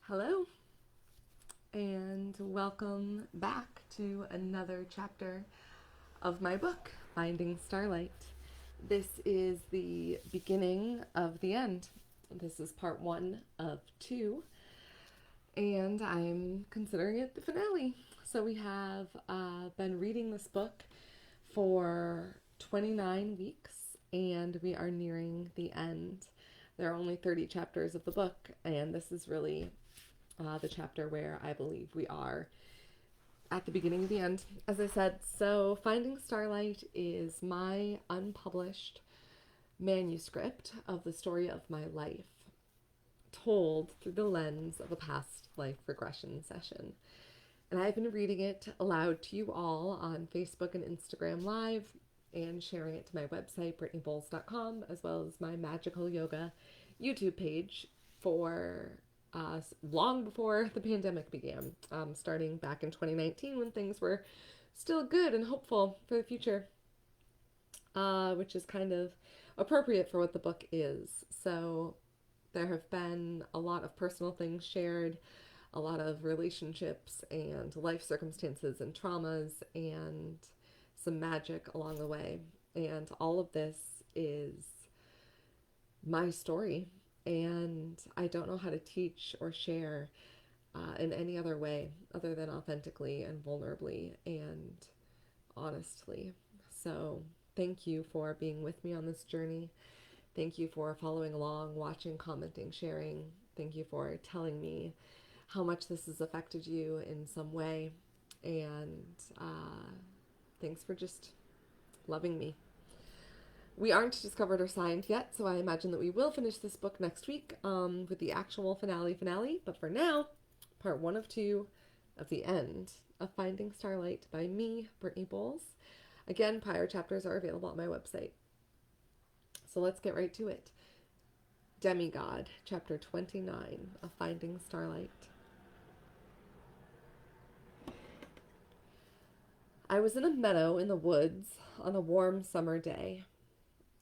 Hello, and welcome back to another chapter of my book, Finding Starlight. This is the beginning of the end. This is part one of two, and I'm considering it the finale. So we have been reading this book for 29 weeks, and we are nearing the end. There are only 30 chapters of the book, and this is really the chapter where I believe we are at the beginning of the end, as I said. So, Finding Starlight is my unpublished manuscript of the story of my life, told through the lens of a past life regression session. And I've been reading it aloud to you all on Facebook and Instagram Live and sharing it to my website, brittanyboles.com, as well as my Magical Yoga YouTube page for long before the pandemic began, starting back in 2019 when things were still good and hopeful for the future, which is kind of appropriate for what the book is. So there have been a lot of personal things shared, a lot of relationships and life circumstances and traumas, and some magic along the way. And all of this is my story, and I don't know how to teach or share in any other way other than authentically and vulnerably and honestly. So, thank you for being with me on this journey. Thank you for following along, watching, commenting, sharing. Thank you for telling me how much this has affected you in some way. And thanks for just loving me. We aren't discovered or signed yet, so I imagine that we will finish this book next week with the actual finale. But for now, part one of two of the end of Finding Starlight by me, Brittany Boles. Again, prior chapters are available on my website. So let's get right to it. Demigod, chapter 29 of Finding Starlight. I was in a meadow in the woods on a warm summer day.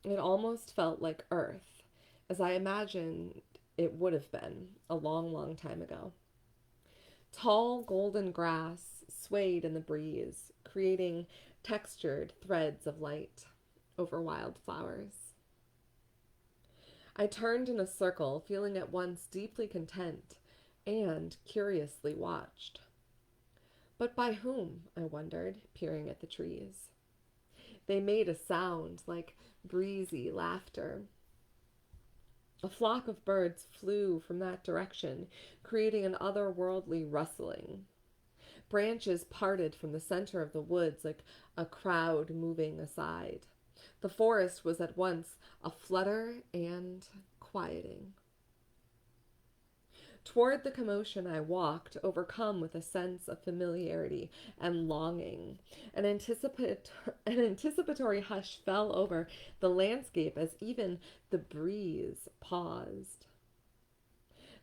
It almost felt like Earth, as I imagined it would have been a long, long time ago. Tall golden grass swayed in the breeze, creating textured threads of light over wildflowers. I turned in a circle, feeling at once deeply content and curiously watched. But by whom, I wondered, peering at the trees. They made a sound like breezy laughter. A flock of birds flew from that direction, creating an otherworldly rustling. Branches parted from the center of the woods like a crowd moving aside. The forest was at once a flutter and quieting. Toward the commotion I walked, overcome with a sense of familiarity and longing. An anticipatory hush fell over the landscape as even the breeze paused.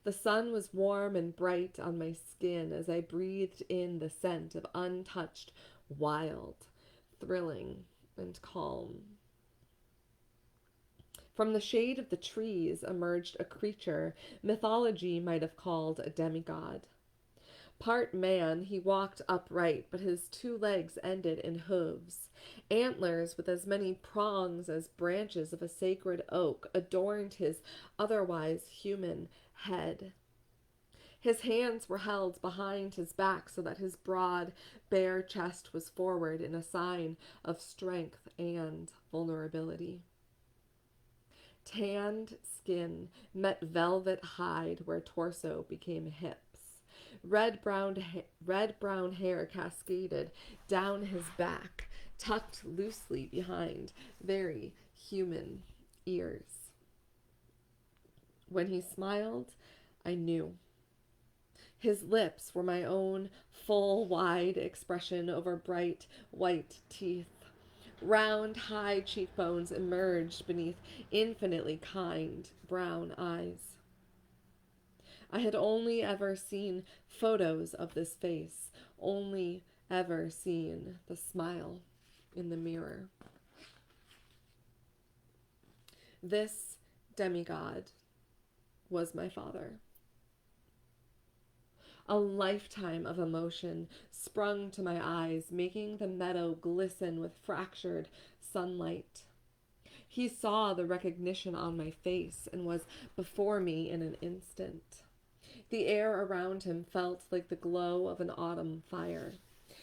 The sun was warm and bright on my skin as I breathed in the scent of untouched, wild, thrilling, and calm. From the shade of the trees emerged a creature mythology might have called a demigod. Part man, he walked upright, but his two legs ended in hooves. Antlers with as many prongs as branches of a sacred oak adorned his otherwise human head. His hands were held behind his back so that his broad, bare chest was forward in a sign of strength and vulnerability. Tanned skin met velvet hide where torso became hips. Red-brown hair cascaded down his back, tucked loosely behind very human ears. When he smiled, I knew. His lips were my own full, wide expression over bright, white teeth. Round, high cheekbones emerged beneath infinitely kind brown eyes. I had only ever seen photos of this face, only ever seen the smile in the mirror. This demigod was my father. A lifetime of emotion sprung to my eyes, making the meadow glisten with fractured sunlight. He saw the recognition on my face and was before me in an instant. The air around him felt like the glow of an autumn fire.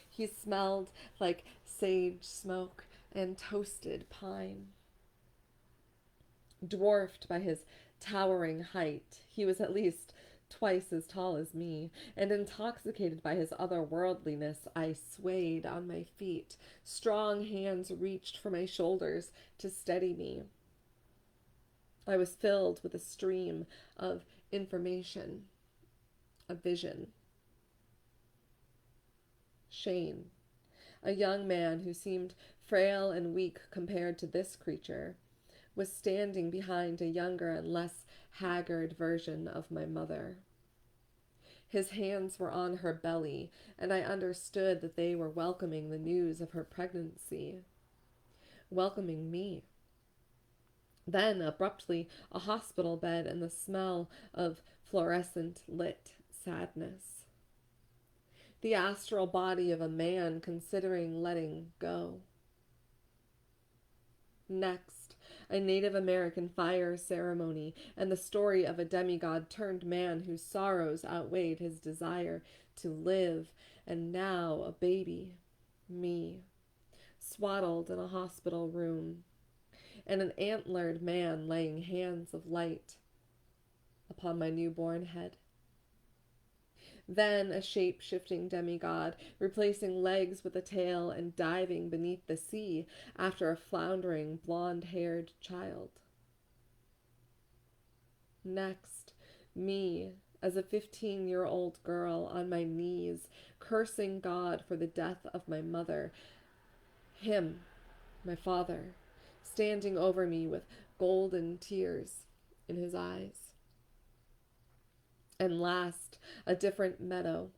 He smelled like sage smoke and toasted pine. Dwarfed by his towering height, he was at least twice as tall as me, and intoxicated by his otherworldliness, I swayed on my feet. Strong hands reached for my shoulders to steady me. I was filled with a stream of information, a vision. Shane, a young man who seemed frail and weak compared to this creature, was standing behind a younger and less haggard version of my mother. His hands were on her belly, and I understood that they were welcoming the news of her pregnancy, welcoming me. Then, abruptly, a hospital bed and the smell of fluorescent lit sadness. The astral body of a man considering letting go. Next, a Native American fire ceremony and the story of a demigod turned man whose sorrows outweighed his desire to live, and now a baby, me, swaddled in a hospital room, and an antlered man laying hands of light upon my newborn head. Then a shape-shifting demigod, replacing legs with a tail and diving beneath the sea after a floundering, blonde-haired child. Next, me, as a 15-year-old girl on my knees, cursing God for the death of my mother. Him, my father, standing over me with golden tears in his eyes. And last, a different meadow.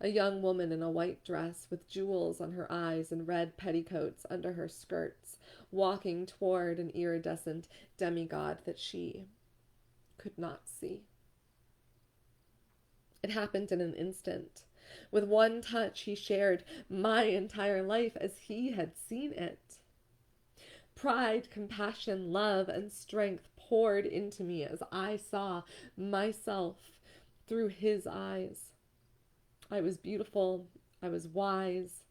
A young woman in a white dress with jewels on her eyes and red petticoats under her skirts, walking toward an iridescent demigod that she could not see. It happened in an instant. With one touch, he shared my entire life as he had seen it. Pride, compassion, love, and strength poured into me as I saw myself through his eyes. I was beautiful. I was wise.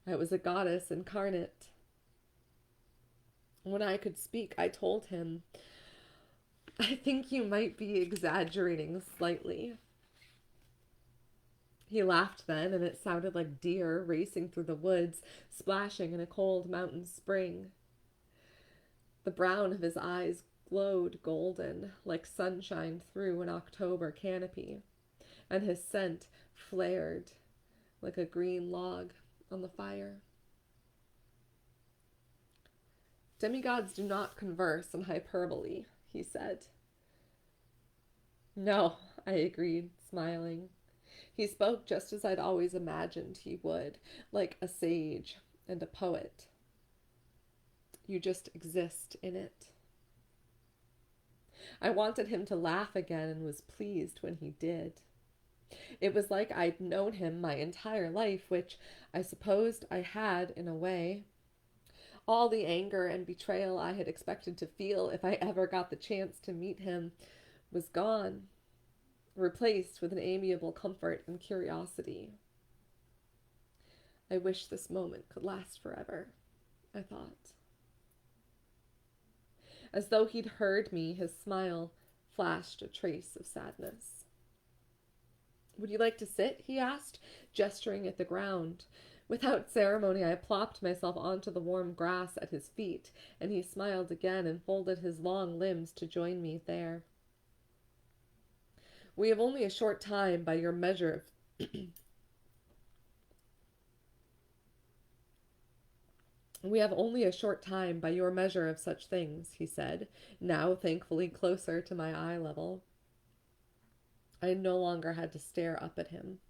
I was a goddess incarnate. When I could speak, I told him, "I think you might be exaggerating slightly." He laughed then, and it sounded like deer racing through the woods, splashing in a cold mountain spring. The brown of his eyes glowed golden, like sunshine through an October canopy, and his scent flared like a green log on the fire. Demigods do not converse in hyperbole, he said. No, I agreed, smiling. He spoke just as I'd always imagined he would, like a sage and a poet. You just exist in it. I wanted him to laugh again and was pleased when he did. It was like I'd known him my entire life, which I supposed I had in a way. All the anger and betrayal I had expected to feel if I ever got the chance to meet him was gone, replaced with an amiable comfort and curiosity. I wish this moment could last forever, I thought. As though he'd heard me, his smile flashed a trace of sadness. Would you like to sit? He asked, gesturing at the ground. Without ceremony, I plopped myself onto the warm grass at his feet, and he smiled again and folded his long limbs to join me there. We have only a short time by your measure of We have only a short time by your measure of such things, he said, now thankfully closer to my eye level. I no longer had to stare up at him.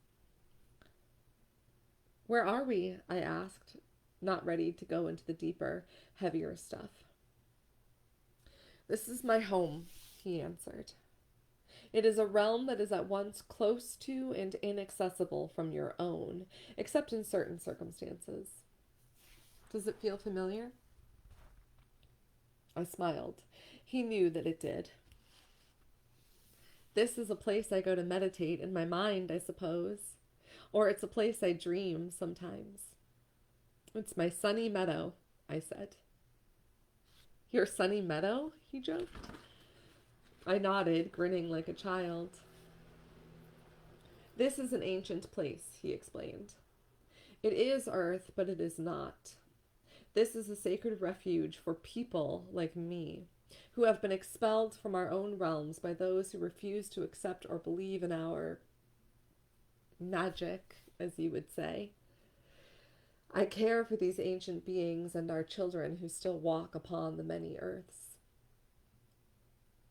Where are we? I asked, not ready to go into the deeper, heavier stuff. This is my home, he answered. It is a realm that is at once close to and inaccessible from your own, except in certain circumstances. Does it feel familiar? I smiled. He knew that it did. This is a place I go to meditate in my mind, I suppose. Or it's a place I dream sometimes. It's my sunny meadow, I said. Your sunny meadow? He joked. I nodded, grinning like a child. This is an ancient place, he explained. It is Earth, but it is not. This is a sacred refuge for people like me, who have been expelled from our own realms by those who refuse to accept or believe in our magic, as you would say. I care for these ancient beings and our children who still walk upon the many earths.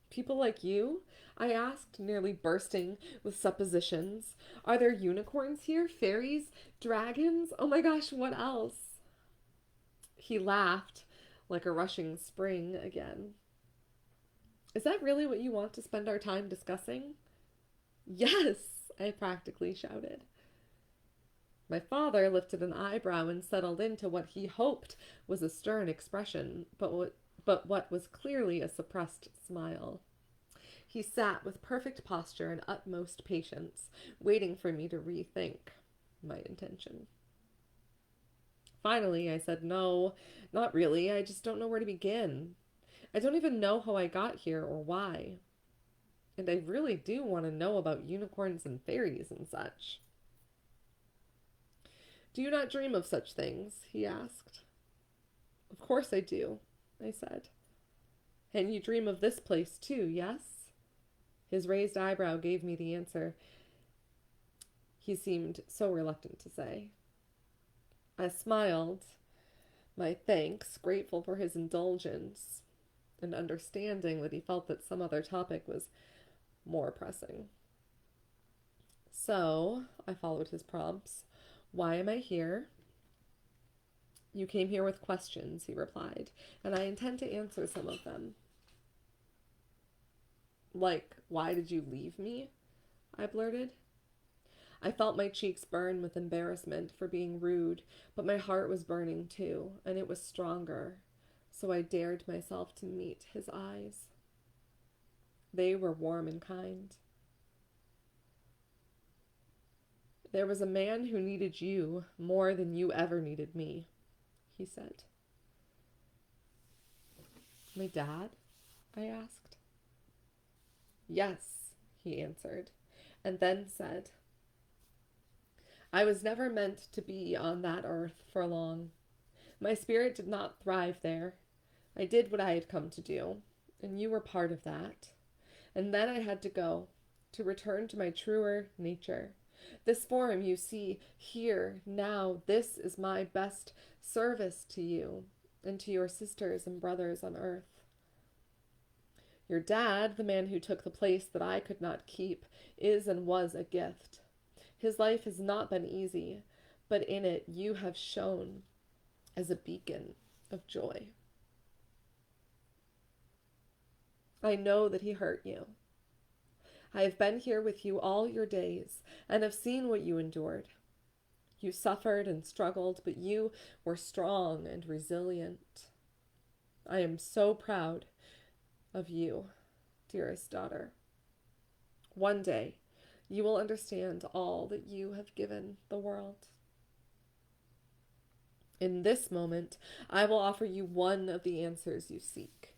People like you? I asked, nearly bursting with suppositions. Are there unicorns here? Fairies? Dragons? Oh my gosh, what else? He laughed like a rushing spring again. Is that really what you want to spend our time discussing? Yes, I practically shouted. My father lifted an eyebrow and settled into what he hoped was a stern expression, but what was clearly a suppressed smile. He sat with perfect posture and utmost patience, waiting for me to rethink my intention. Finally, I said, no, not really. I just don't know where to begin. I don't even know how I got here or why. And I really do want to know about unicorns and fairies and such. Do you not dream of such things? He asked. Of course I do, I said. And you dream of this place too, yes? His raised eyebrow gave me the answer he seemed so reluctant to say. I smiled, my thanks, grateful for his indulgence, and understanding that he felt that some other topic was more pressing. So, I followed his prompts. Why am I here? You came here with questions, he replied, and I intend to answer some of them. Like, why did you leave me? I blurted. I felt my cheeks burn with embarrassment for being rude, but my heart was burning too, and it was stronger, so I dared myself to meet his eyes. They were warm and kind. There was a man who needed you more than you ever needed me, he said. My dad? I asked. Yes, he answered, and then said, I was never meant to be on that earth for long. My spirit did not thrive there. I did what I had come to do, and you were part of that. And then I had to go, to return to my truer nature. This form you see here, now, this is my best service to you and to your sisters and brothers on earth. Your dad, the man who took the place that I could not keep, is and was a gift. His life has not been easy, but in it you have shone as a beacon of joy. I know that he hurt you. I have been here with you all your days and have seen what you endured. You suffered and struggled, but you were strong and resilient. I am so proud of you, dearest daughter. One day, you will understand all that you have given the world. In this moment, I will offer you one of the answers you seek.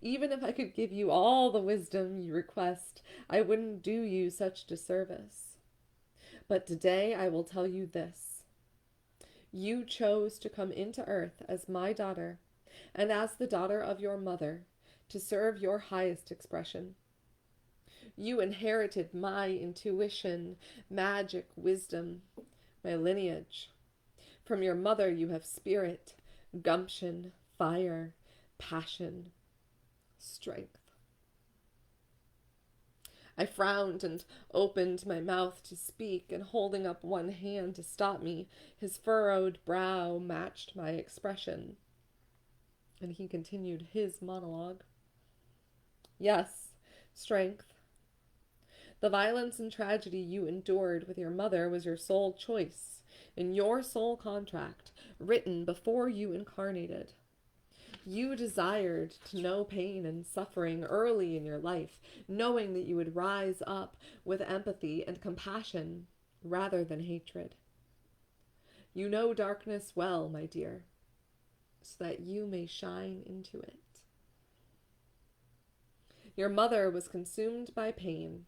Even if I could give you all the wisdom you request, I wouldn't do you such disservice. But today I will tell you this. You chose to come into earth as my daughter, and as the daughter of your mother, to serve your highest expression. You inherited my intuition, magic, wisdom, my lineage. From your mother you have spirit, gumption, fire, passion, strength. I frowned and opened my mouth to speak, and holding up one hand to stop me, his furrowed brow matched my expression. And he continued his monologue. Yes, strength, The violence and tragedy you endured with your mother was your sole choice, in your soul contract, written before you incarnated. You desired to know pain and suffering early in your life, knowing that you would rise up with empathy and compassion rather than hatred. You know darkness well, my dear, so that you may shine into it. Your mother was consumed by pain.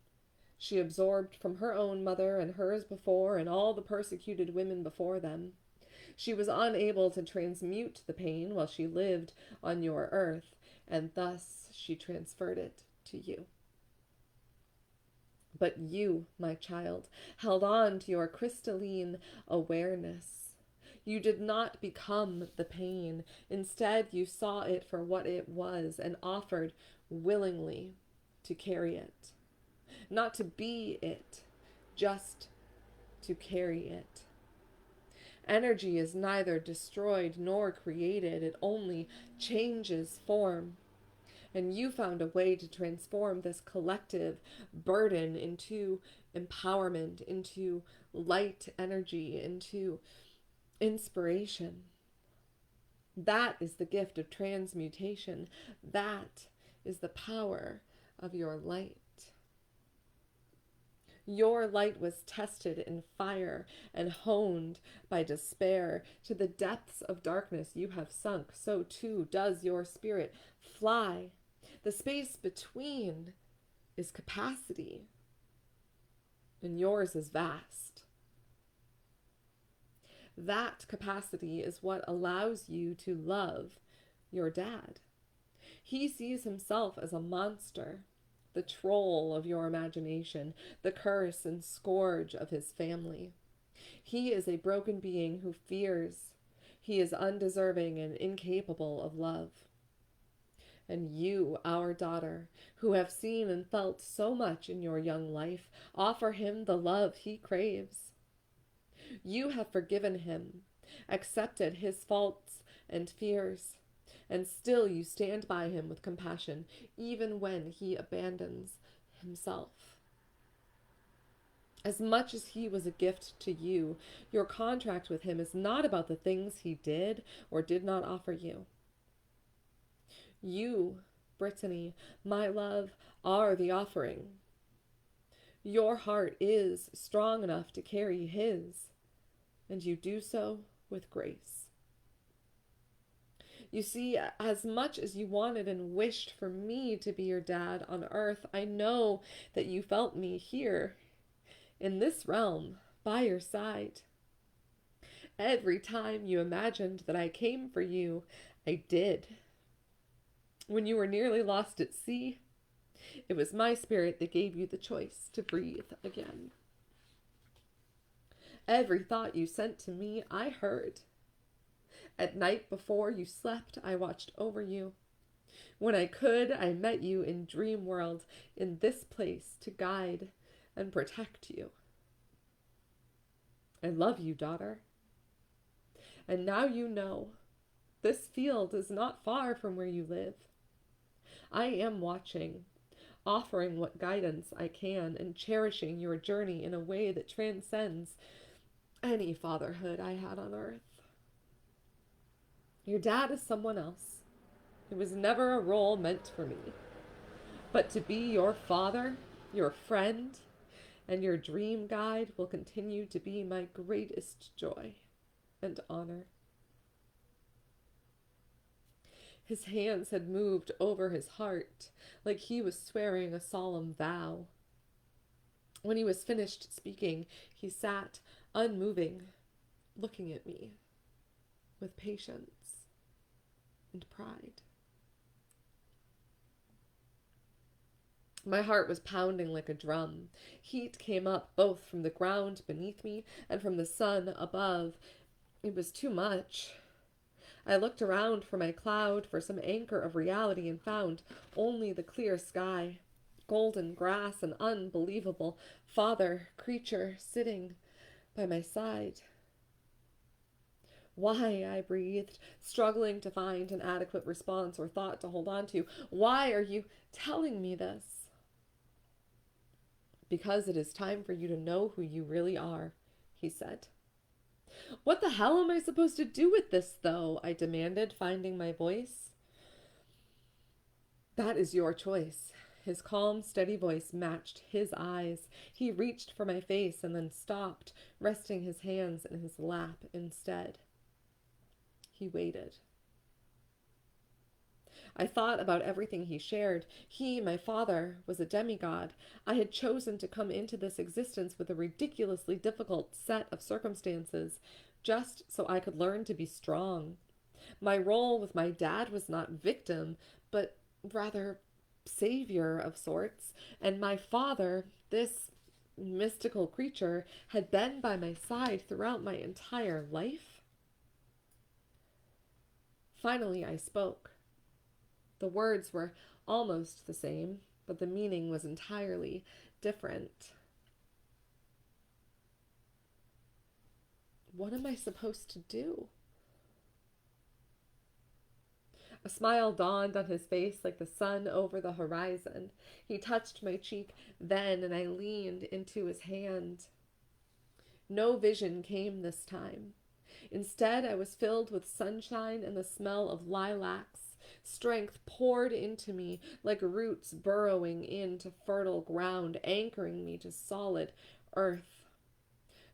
She absorbed from her own mother and hers before and all the persecuted women before them. She was unable to transmute the pain while she lived on your earth, and thus she transferred it to you. But you, my child, held on to your crystalline awareness. You did not become the pain. Instead, you saw it for what it was and offered willingly to carry it. Not to be it, just to carry it. Energy is neither destroyed nor created. It only changes form. And you found a way to transform this collective burden into empowerment, into light energy, into inspiration. That is the gift of transmutation. That is the power of your light. Your light was tested in fire and honed by despair. To the depths of darkness you have sunk, so too does your spirit fly. The space between is capacity, and yours is vast. That capacity is what allows you to love your dad. He sees himself as a monster, the troll of your imagination, the curse and scourge of his family. He is a broken being who fears. He is undeserving and incapable of love. And you, our daughter, who have seen and felt so much in your young life, offer him the love he craves. You have forgiven him, accepted his faults and fears, and still you stand by him with compassion, even when he abandons himself. As much as he was a gift to you, your contract with him is not about the things he did or did not offer you. You, Brittany, my love, are the offering. Your heart is strong enough to carry his, and you do so with grace. You see, as much as you wanted and wished for me to be your dad on earth, I know that you felt me here, in this realm, by your side. Every time you imagined that I came for you, I did. When you were nearly lost at sea, it was my spirit that gave you the choice to breathe again. Every thought you sent to me, I heard. At night before you slept, I watched over you. When I could, I met you in dream world, in this place, to guide and protect you. I love you, daughter. And now you know, this field is not far from where you live. I am watching, offering what guidance I can, and cherishing your journey in a way that transcends any fatherhood I had on earth. Your dad is someone else. It was never a role meant for me. But to be your father, your friend, and your dream guide will continue to be my greatest joy and honor. His hands had moved over his heart, like he was swearing a solemn vow. When he was finished speaking, he sat unmoving, looking at me with patience and pride. My heart was pounding like a drum. Heat came up both from the ground beneath me and from the sun above. It was too much. I looked around for my cloud, for some anchor of reality, and found only the clear sky, golden grass, an unbelievable father creature sitting by my side. Why, I breathed, struggling to find an adequate response or thought to hold on to. Why are you telling me this? Because it is time for you to know who you really are, he said. What the hell am I supposed to do with this, though? I demanded, finding my voice. That is your choice. His calm, steady voice matched his eyes. He reached for my face and then stopped, resting his hands in his lap instead. He waited. I thought about everything he shared. He, my father, was a demigod. I had chosen to come into this existence with a ridiculously difficult set of circumstances, just so I could learn to be strong. My role with my dad was not victim, but rather savior of sorts, and my father, this mystical creature, had been by my side throughout my entire life. Finally, I spoke. The words were almost the same, but the meaning was entirely different. What am I supposed to do? A smile dawned on his face like the sun over the horizon. He touched my cheek then, and I leaned into his hand. No vision came this time. Instead, I was filled with sunshine and the smell of lilacs. Strength poured into me like roots burrowing into fertile ground, anchoring me to solid earth.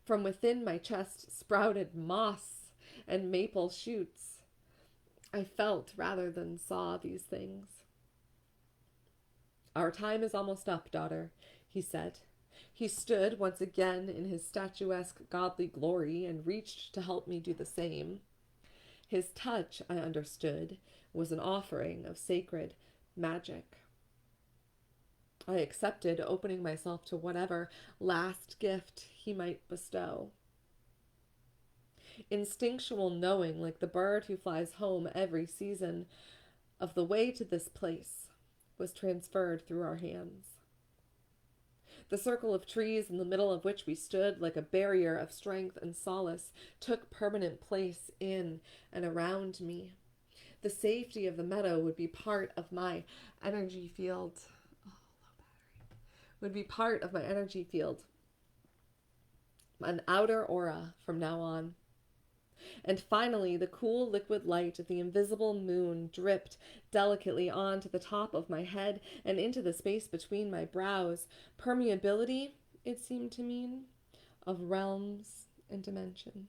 From within my chest sprouted moss and maple shoots. I felt rather than saw these things. Our time is almost up, daughter, he said. He stood once again in his statuesque godly glory and reached to help me do the same. His touch, I understood, was an offering of sacred magic. I accepted, opening myself to whatever last gift he might bestow. Instinctual knowing, like the bird who flies home every season, of the way to this place was transferred through our hands. The circle of trees in the middle of which we stood like a barrier of strength and solace took permanent place in and around me. The safety of the meadow would be part of my energy field. Would be part of my energy field. An outer aura from now on. And finally, the cool liquid light of the invisible moon dripped delicately onto the top of my head and into the space between my brows. Permeability, it seemed to mean, of realms and dimensions.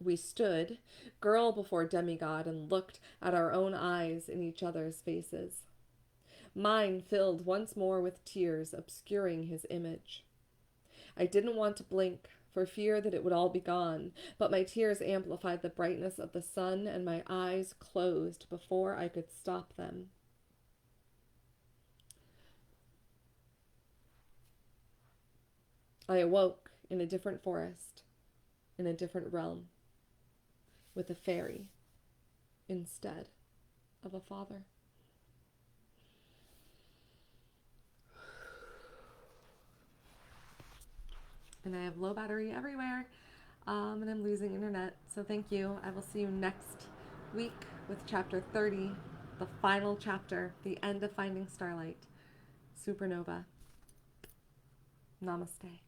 We stood, girl before demigod, and looked at our own eyes in each other's faces. Mine filled once more with tears, obscuring his image. I didn't want to blink, for fear that it would all be gone, but my tears amplified the brightness of the sun, and my eyes closed before I could stop them. I awoke in a different forest, in a different realm, with a fairy instead of a father. And I have low battery everywhere, and I'm losing internet. So thank you. I will see you next week with chapter 30, the final chapter, the end of Finding Starlight, Supernova. Namaste.